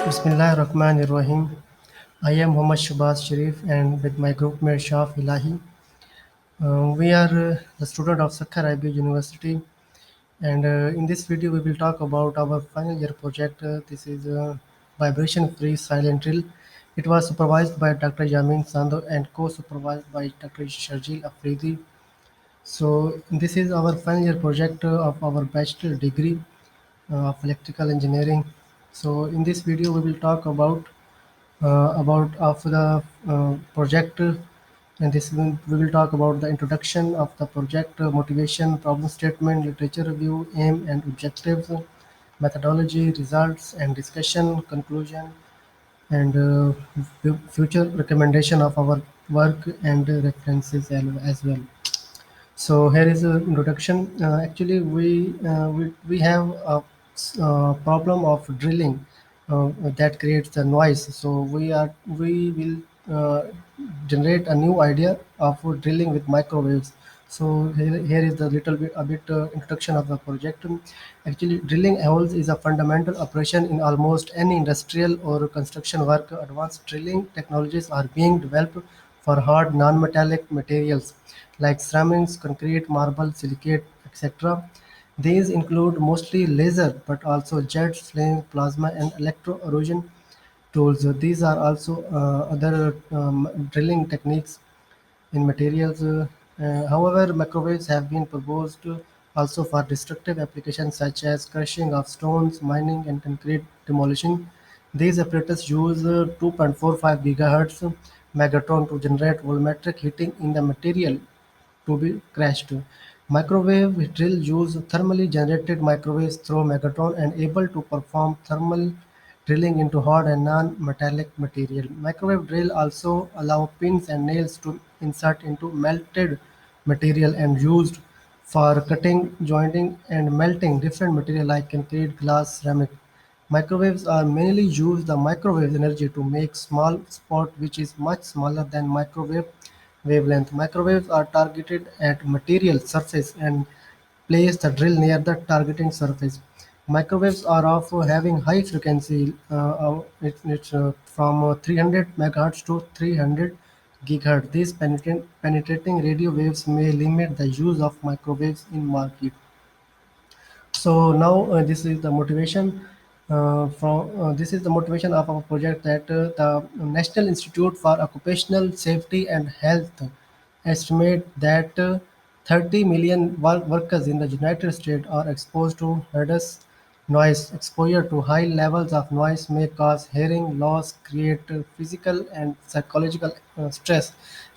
Bismillah Rahman Rahim. I am Muhammad Shabazz Sharif and with my group mate Shaf Ilahi. We are the student of Sakkar IB University, and in this video we will talk about our final year project. This is vibration free silent drill. It was supervised by Dr. Yamin Sando and co-supervised by Dr. Sharjil Afridi. So this is our final year project of our bachelor degree of electrical engineering. So in this video we will talk about of the project, and we will talk about the introduction of the project, motivation, problem statement, literature review, aim and objectives, methodology, results and discussion, conclusion, and future recommendation of our work and references as well. So here is an introduction. Actually, we have a problem of drilling that creates the noise. So we will generate a new idea of drilling with microwaves. So here is the little bit a bit introduction of the project. Actually, drilling holes is a fundamental operation in almost any industrial or construction work. Advanced drilling technologies are being developed for hard non-metallic materials like ceramics, concrete, marble, silicate, etc. These include mostly laser, but also jet, flame, plasma, and electro-erosion tools. These are also other drilling techniques in materials. However, microwaves have been proposed also for destructive applications such as crushing of stones, mining, and concrete demolition. These apparatus use 2.45 GHz megatron to generate volumetric heating in the material to be crashed. Microwave drill use thermally generated microwaves through megatron and able to perform thermal drilling into hard and non-metallic material. Microwave drill also allow pins and nails to insert into melted material and used for cutting, jointing, and melting different material like concrete, glass, ceramic. Microwaves are mainly use the microwave energy to make small spot which is much smaller than microwave wavelength. Microwaves are targeted at material surface and place the drill near the targeting surface. Microwaves are of having high frequency, it's from 300 megahertz to 300 gigahertz. These penetrating radio waves may limit the use of microwaves in market. So now this is the motivation from this is the motivation of our project that the National Institute for Occupational Safety and Health estimate that 30 million workers in the United States are exposed to hazardous noise. Exposure to high levels of noise may cause hearing loss, create physical and psychological stress,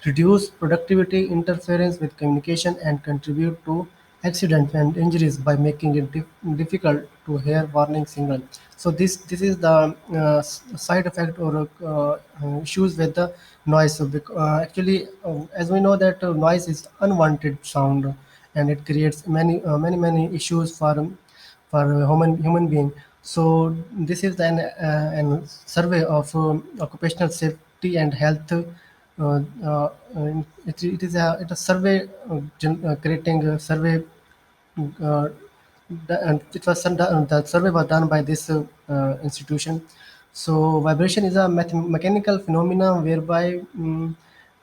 reduce productivity, interference with communication, and contribute to accidents and injuries by making it difficult to hear warning signal. So this is the side effect or issues with the noise. So actually, as we know that noise is unwanted sound, and it creates many issues for a human being. So this is an survey of occupational safety and health. It is a survey creating a survey, uh, and the survey was done by this institution. So vibration is a mechanical phenomenon whereby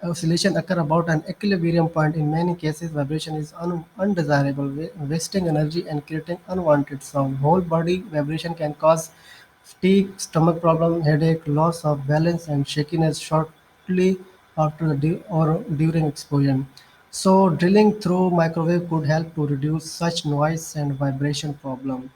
oscillation occur about an equilibrium point. In many cases, vibration is undesirable, wasting energy and creating unwanted sound. Whole body vibration can cause fatigue, stomach problem, headache, loss of balance, and shakiness shortly after or during exposure. So drilling through microwave could help to reduce such noise and vibration problem.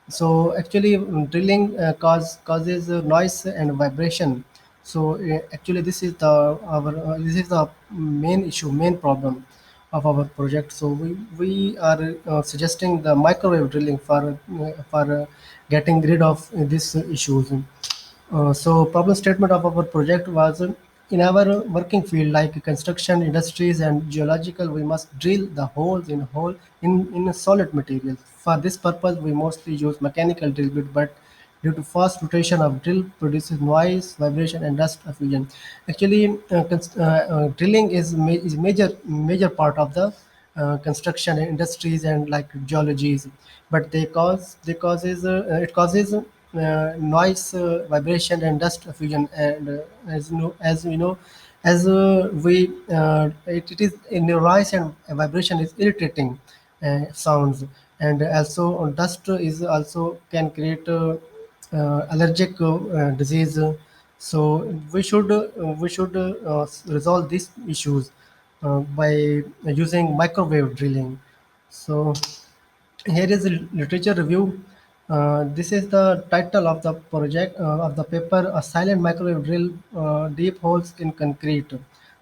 So actually, drilling causes noise and vibration. So actually, this is the main issue, main problem of our project. So we are suggesting the microwave drilling for getting rid of these issues. So problem statement of our project was, in our working field like construction, industries, and geological, we must drill the holes in a solid material. For this purpose, we mostly use mechanical drill bit, but due to fast rotation of drill produces noise, vibration, and dust effusion. Actually, drilling is major part of the construction industries and like geologies, but they causes it causes noise, vibration, and dust fusion. And as we know, as it is in noise and vibration is irritating sounds, and also dust is also can create allergic disease. So we should resolve these issues by using microwave drilling. So here is a literature review. This is the title of the project of the paper: "A silent microwave drill deep holes in concrete."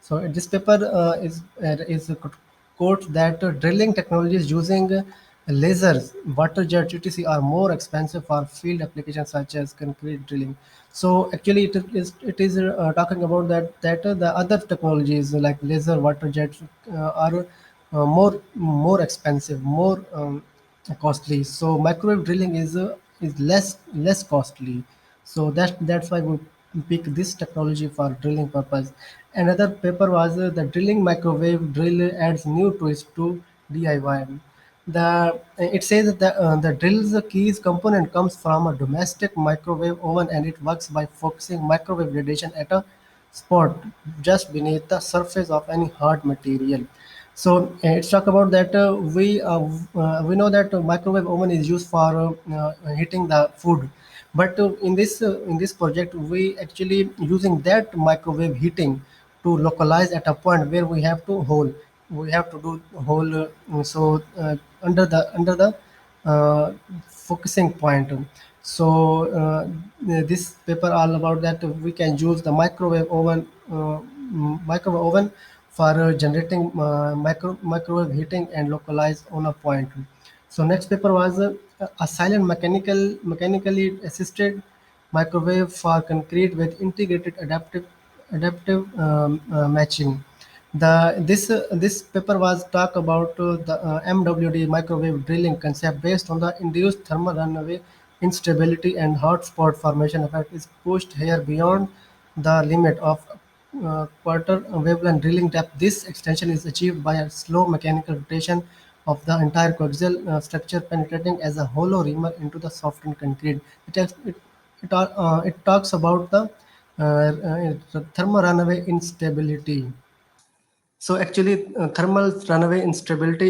So this paper is quotes that drilling technologies using lasers, water jets, etc., are more expensive for field applications such as concrete drilling. So actually, it is talking about that the other technologies like laser, water jets are more expensive, more costly. So microwave drilling is less costly. So that's why we pick this technology for drilling purpose. Another paper was the drilling microwave drill adds new twist to DIY. It says that the drill's keys component comes from a domestic microwave oven, and it works by focusing microwave radiation at a spot just beneath the surface of any hard material. So it's talk about that we know that microwave oven is used for heating the food, but in this project we actually using that microwave heating to localize at a point where we have to do hole under the uh, focusing point. So this paper all about that we can use the microwave oven for generating microwave heating and localized on a point. So next paper was a silent mechanically assisted microwave for concrete with integrated adaptive matching. This paper was talk about the MWD microwave drilling concept based on the induced thermal runaway instability and hotspot formation effect is pushed here beyond the limit of quarter wavelength drilling depth. This extension is achieved by a slow mechanical rotation of the entire coaxial structure penetrating as a hollow reamer into the softened concrete. It talks about the thermal runaway instability. So actually, thermal runaway instability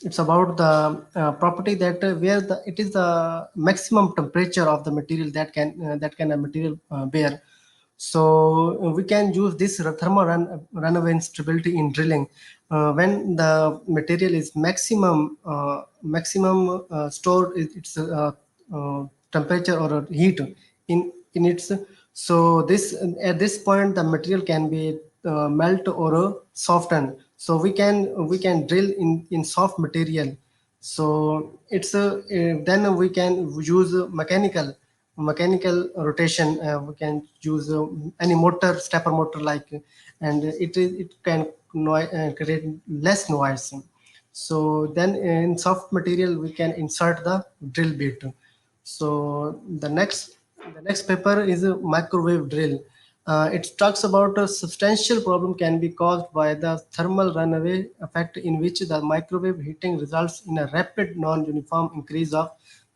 it's about the property that where it is the maximum temperature of the material that can a material bear. So we can use this runaway instability in drilling when the material is maximum stored its temperature or heat in its. So this at this point the material can be melt or soften. So we can drill in soft material. So then we can use mechanical rotation. We can use any motor, stepper motor, and it can create less noise. So then in soft material we can insert the drill bit. So the next paper is a microwave drill. It talks about a substantial problem can be caused by the thermal runaway effect, in which the microwave heating results in a rapid non-uniform increase of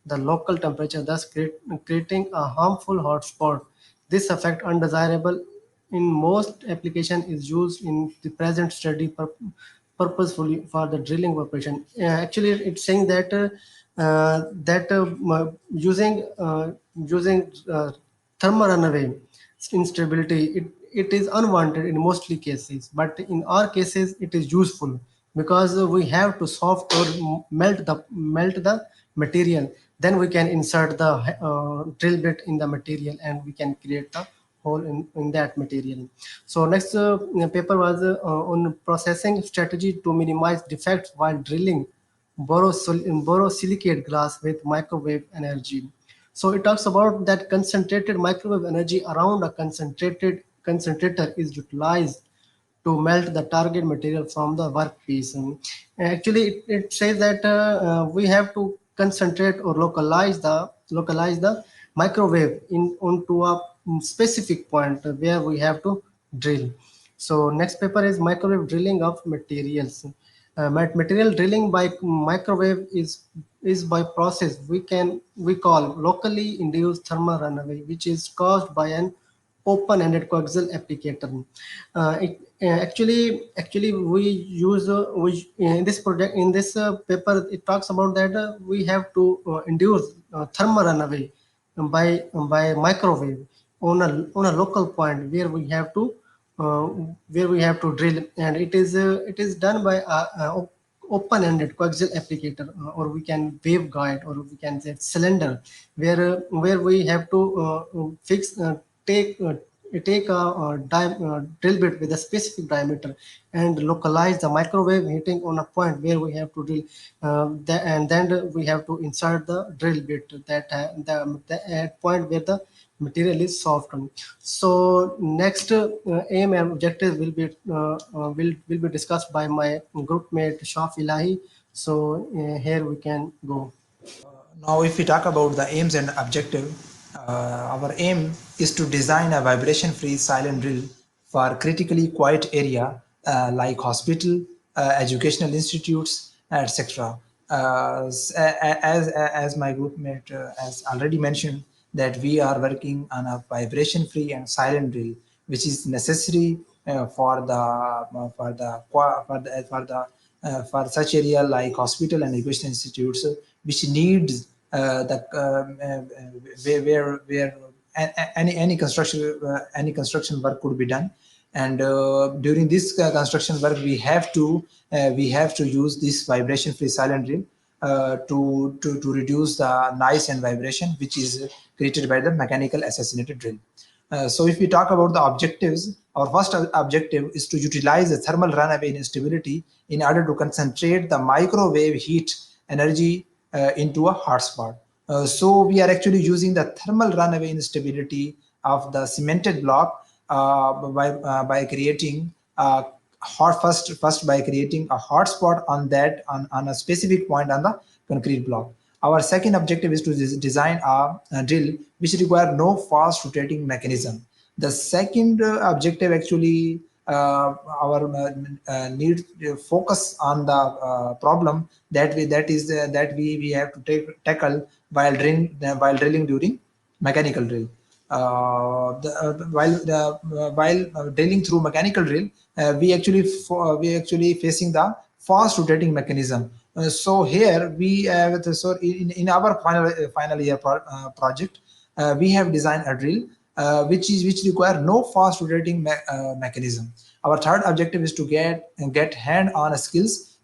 the local temperature, thus creating a harmful hotspot. This effect, undesirable in most application, is used in the present study purposefully for the drilling operation. Actually, it's saying that using thermal runaway instability, it is unwanted in mostly cases, but in our cases it is useful because we have to soft or melt the material. Then we can insert the drill bit in the material and we can create the hole in that material. So next paper was on processing strategy to minimize defects while drilling borosilicate glass with microwave energy. So it talks about that concentrated microwave energy around a concentrator is utilized to melt the target material from the workpiece. And actually, it says that we have to concentrate or localize the microwave in onto a specific point where we have to drill. So next paper is microwave drilling of materials. Material drilling by microwave is by process we call locally induced thermal runaway, which is caused by an open-ended coaxial applicator. Actually, we use we in this project in this paper it talks about that we have to induce thermal runaway by microwave on a local point uh, where we have to drill, and it is done by a open-ended coaxial applicator, or we can waveguide, or we can say cylinder, where we have to fix take take a drill bit with a specific diameter and localize the microwave heating on a point where we have to drill, and then we have to insert the drill bit the at point where the material is softened. So next aim and objective will be discussed by my group mate Shaf Ilahi. So here we can go. Now, if we talk about the aims and objective, our aim is to design a vibration-free silent drill for critically quiet area like hospital, educational institutes, etc. As my group mate has already mentioned, that we are working on a vibration-free and silent drill, which is necessary for such area like hospital and education institutes, which needs the where any construction work could be done. And during this construction work, we have to use this vibration free silent drill to reduce the noise and vibration which is created by the mechanical assassinated drill. So if we talk about the objectives, our first objective is to utilize the thermal runaway instability in order to concentrate the microwave heat energy into a hotspot. So we are actually using the thermal runaway instability of the cemented block by creating first by creating a hotspot on a specific point on the concrete block. Our second objective is to design a drill which require no fast rotating mechanism. The second objective actually our need focus on the problem that we have to tackle while drilling during mechanical drill. While drilling through mechanical drill, we actually facing the fast rotating mechanism. So here in our final year project, we have designed a drill which require no fast rotating mechanism. Our third objective is to get hand-on skills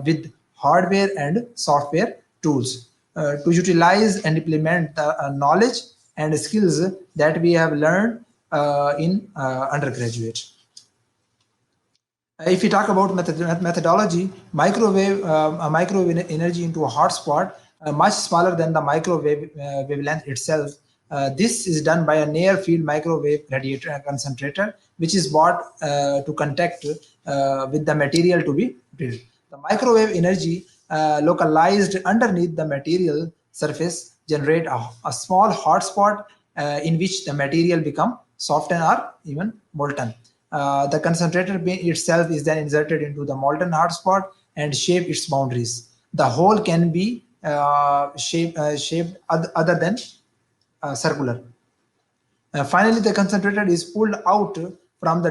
with hardware and software tools to utilize and implement the knowledge and skills that we have learned in undergraduate. If we talk about methodology, microwave energy into a hotspot much smaller than the microwave wavelength itself. This is done by a near field microwave radiator concentrator, which is bought to contact with the material to be drilled. The microwave energy localized underneath the material surface generate a small hotspot in which the material become softened or even molten. The concentrator itself is then inserted into the molten hotspot and shape its boundaries. The hole can be shaped other than circular. Finally, the concentrator is pulled out from the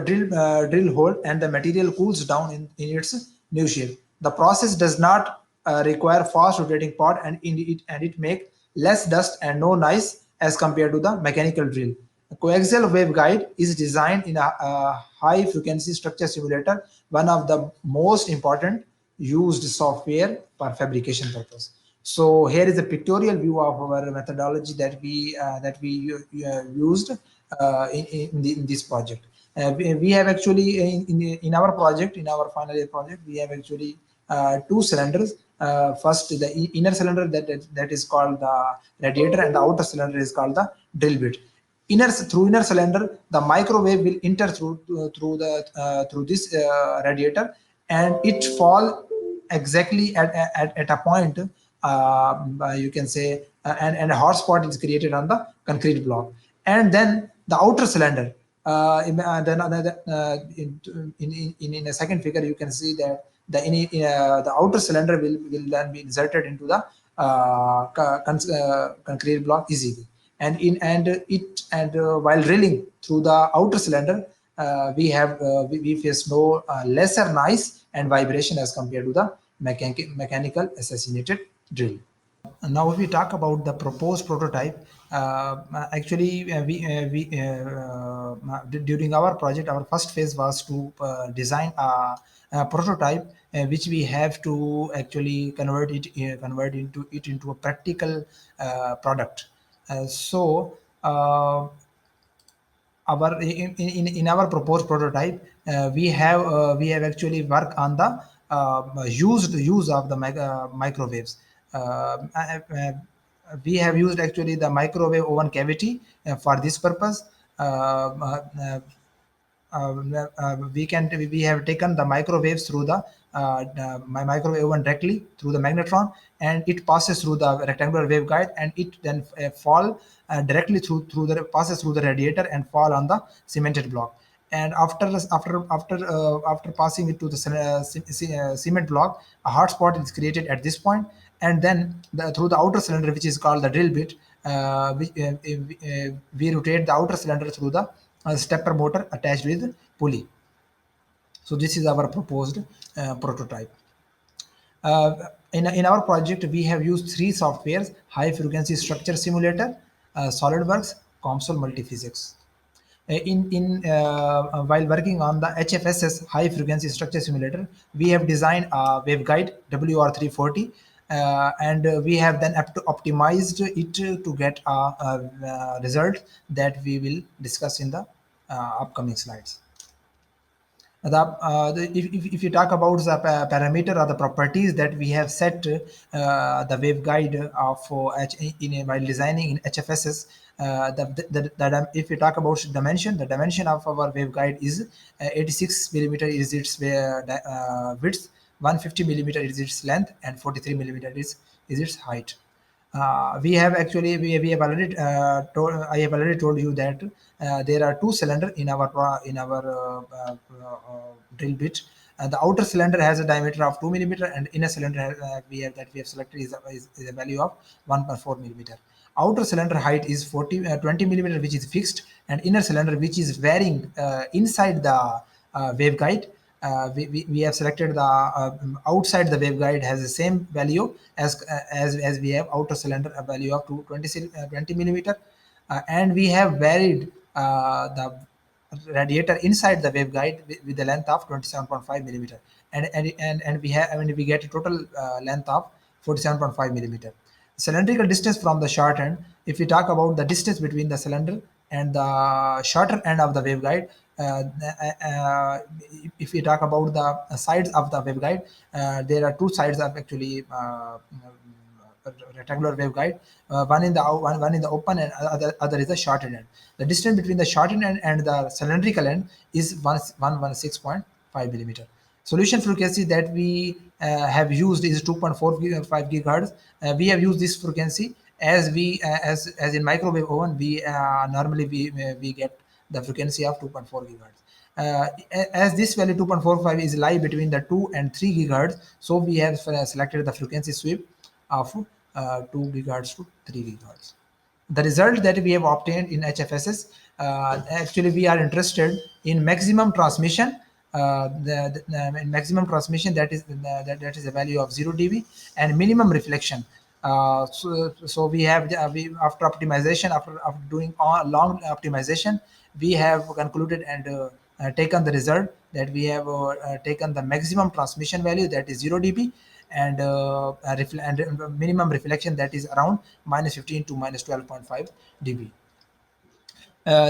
drill hole and the material cools down in its new shape. The process does not require fast rotating pot and it make less dust and no noise as compared to the mechanical drill. The coaxial waveguide is designed in a high frequency structure simulator, one of the most important used software for fabrication purpose. So here is a pictorial view of our methodology that we used in this project. We have actually in our project, in our final year project, we have actually two cylinders. First, the inner cylinder that is called the radiator, and the outer cylinder is called the drill bit. Through inner cylinder, the microwave will enter through this radiator, and it fall exactly at a point. You can say, and a hotspot is created on the concrete block, and then the outer cylinder. In a second figure, you can see that the outer cylinder will then be inserted into the concrete block easily. And while drilling through the outer cylinder, we face no lesser noise and vibration as compared to the mechanical assassinated drill. Now, if we talk about the proposed prototype, actually, during our project, our first phase was to design a prototype, which we have to actually convert into a practical product. So. Our in our proposed prototype, we have actually worked on the use of the microwaves. We have used actually the microwave oven cavity for this purpose. We have taken the microwaves through my microwave oven directly through the magnetron, and it passes through the rectangular waveguide, and it then fall directly through the passes through the radiator and fall on the cemented block. And after passing it to the cement block, a hot spot is created at this point, and then through the outer cylinder, which is called the drill bit, we rotate the outer cylinder through the stepper motor attached with pulley. So this is our proposed prototype. In our project, we have used three softwares: High Frequency Structure Simulator, SolidWorks, COMSOL Multiphysics. While working on the HFSS High Frequency Structure Simulator, we have designed a waveguide WR340, and we have then optimized it to get a result that we will discuss in the upcoming slides. If you talk about the parameter or the properties that we have set the waveguide while designing in HFSS, if you talk about dimension, the dimension of our waveguide is 86 millimeter is its width, 150 millimeter is its length, and 43 millimeter is its height. We have actually we have already I have already told you that there are two cylinders in our drill bit. The outer cylinder has a diameter of 2 millimeter, and inner cylinder we have selected is a value of 1.4 millimeter. Outer cylinder height is 20 millimeter, which is fixed, and inner cylinder, which is varying inside the waveguide. We have selected the outside the waveguide has the same value as we have outer cylinder, a value of 20 millimeter, and we have varied the radiator inside the waveguide with the length of 27.5 millimeter, and we get a total length of 47.5 millimeter. Cylindrical distance from the short end, if we talk about the distance between the cylinder and the shorter end of the waveguide, if we talk about the sides of the waveguide, there are two sides of actually rectangular waveguide. One in the open, and other is the shortened end. The distance between the shortened end and the cylindrical end is 116.5 millimeter. Solution frequency that we have used is 2.45 gigahertz. We have used this frequency as in microwave oven. We normally we get the frequency of 2.4 gigahertz. As this value 2.45 is lie between the 2 and 3 gigahertz, so we have selected the frequency sweep of 2 gigahertz to 3 gigahertz. The result that we have obtained in HFSS, actually we are interested in maximum transmission. Maximum transmission, that is a value of 0 dB, and minimum reflection. So we have after optimization, after doing long optimization, we have concluded and taken the result that we have taken the maximum transmission value, that is 0 dB, and minimum reflection, that is around -15 to -12.5 dB.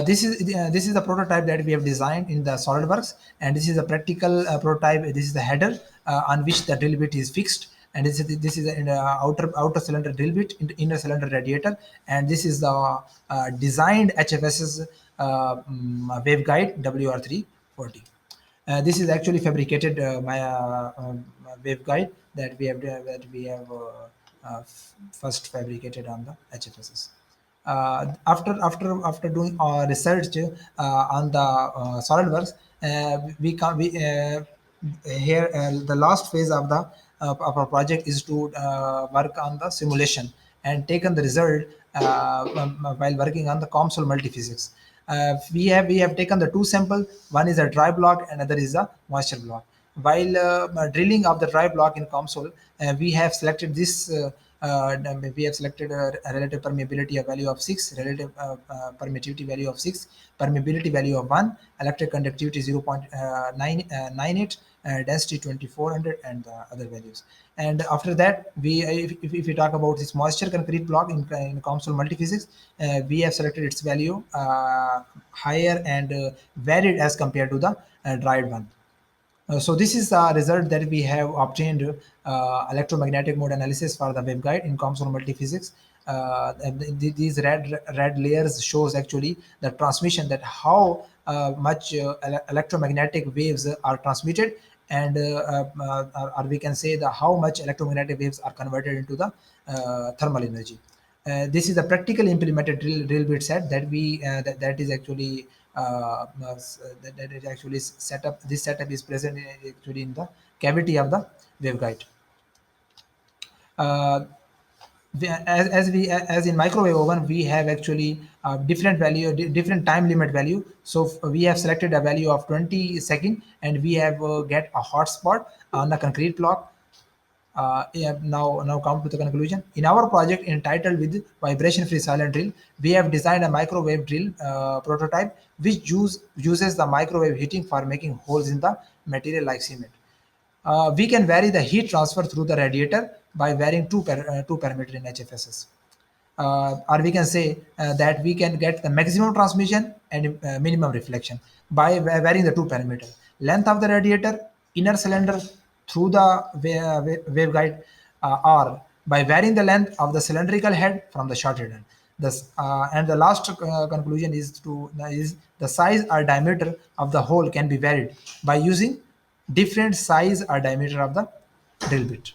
This is the prototype that we have designed in the SolidWorks, and this is a practical prototype. This is the header on which the drill bit is fixed, and this is the outer cylinder drill bit, inner cylinder radiator, and this is the designed HFSS waveguide WR340. This is actually fabricated waveguide that we have first fabricated on the HFSS. After doing research on the SolidWorks, here the last phase of our project is to work on the simulation and taken the result while working on the COMSOL multiphysics. We have taken the two sample. One is a dry block, another is a moisture block. While drilling of the dry block in COMSOL, we have selected this. We have selected a relative permeability of value of 6, relative permittivity value of 6, permeability value of 1, electric conductivity 0.98, density 2400, and the other values. And after that, if we talk about this moisture concrete block in COMSOL multiphysics, we have selected its value higher and varied as compared to the dried one. So this is the result that we have obtained electromagnetic mode analysis for the waveguide in COMSOL multiphysics. These red layers shows actually the transmission, that how much electromagnetic waves are transmitted, and or we can say the how much electromagnetic waves are converted into the thermal energy. This is a practical implemented drill bit set that that is actually that is actually set up. This setup is present actually in the cavity of the waveguide. Uh, as in microwave oven, we have actually different value, different time limit value. So we have selected a value of 20 second, and we have get a hotspot on the concrete block. Yeah, now come to the conclusion. In our project entitled with vibration free silent drill, we have designed a microwave drill prototype which uses the microwave heating for making holes in the material like cement. We can vary the heat transfer through the radiator by varying two parameters in HFSS. Or we can say that we can get the maximum transmission and minimum reflection by varying the two parameters: length of the radiator, inner cylinder through the waveguide, or by varying the length of the cylindrical head from the shorted end. And the last conclusion is the size or diameter of the hole can be varied by using different size or diameter of the drill bit.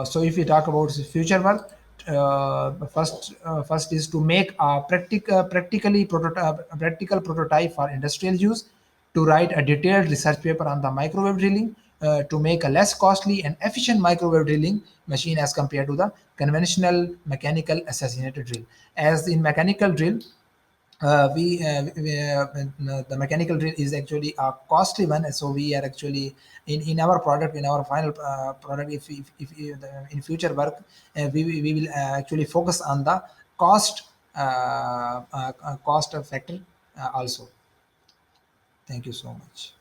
So if we talk about future work, first is to make a practical prototype for industrial use, to write a detailed research paper on the microwave drilling, to make a less costly and efficient microwave drilling machine as compared to the conventional mechanical assassinated drill. As in mechanical drill, the mechanical drill is actually a costly one, so we are actually in our product, in our final product, in future work, we will actually focus on the cost factor also. Thank you so much.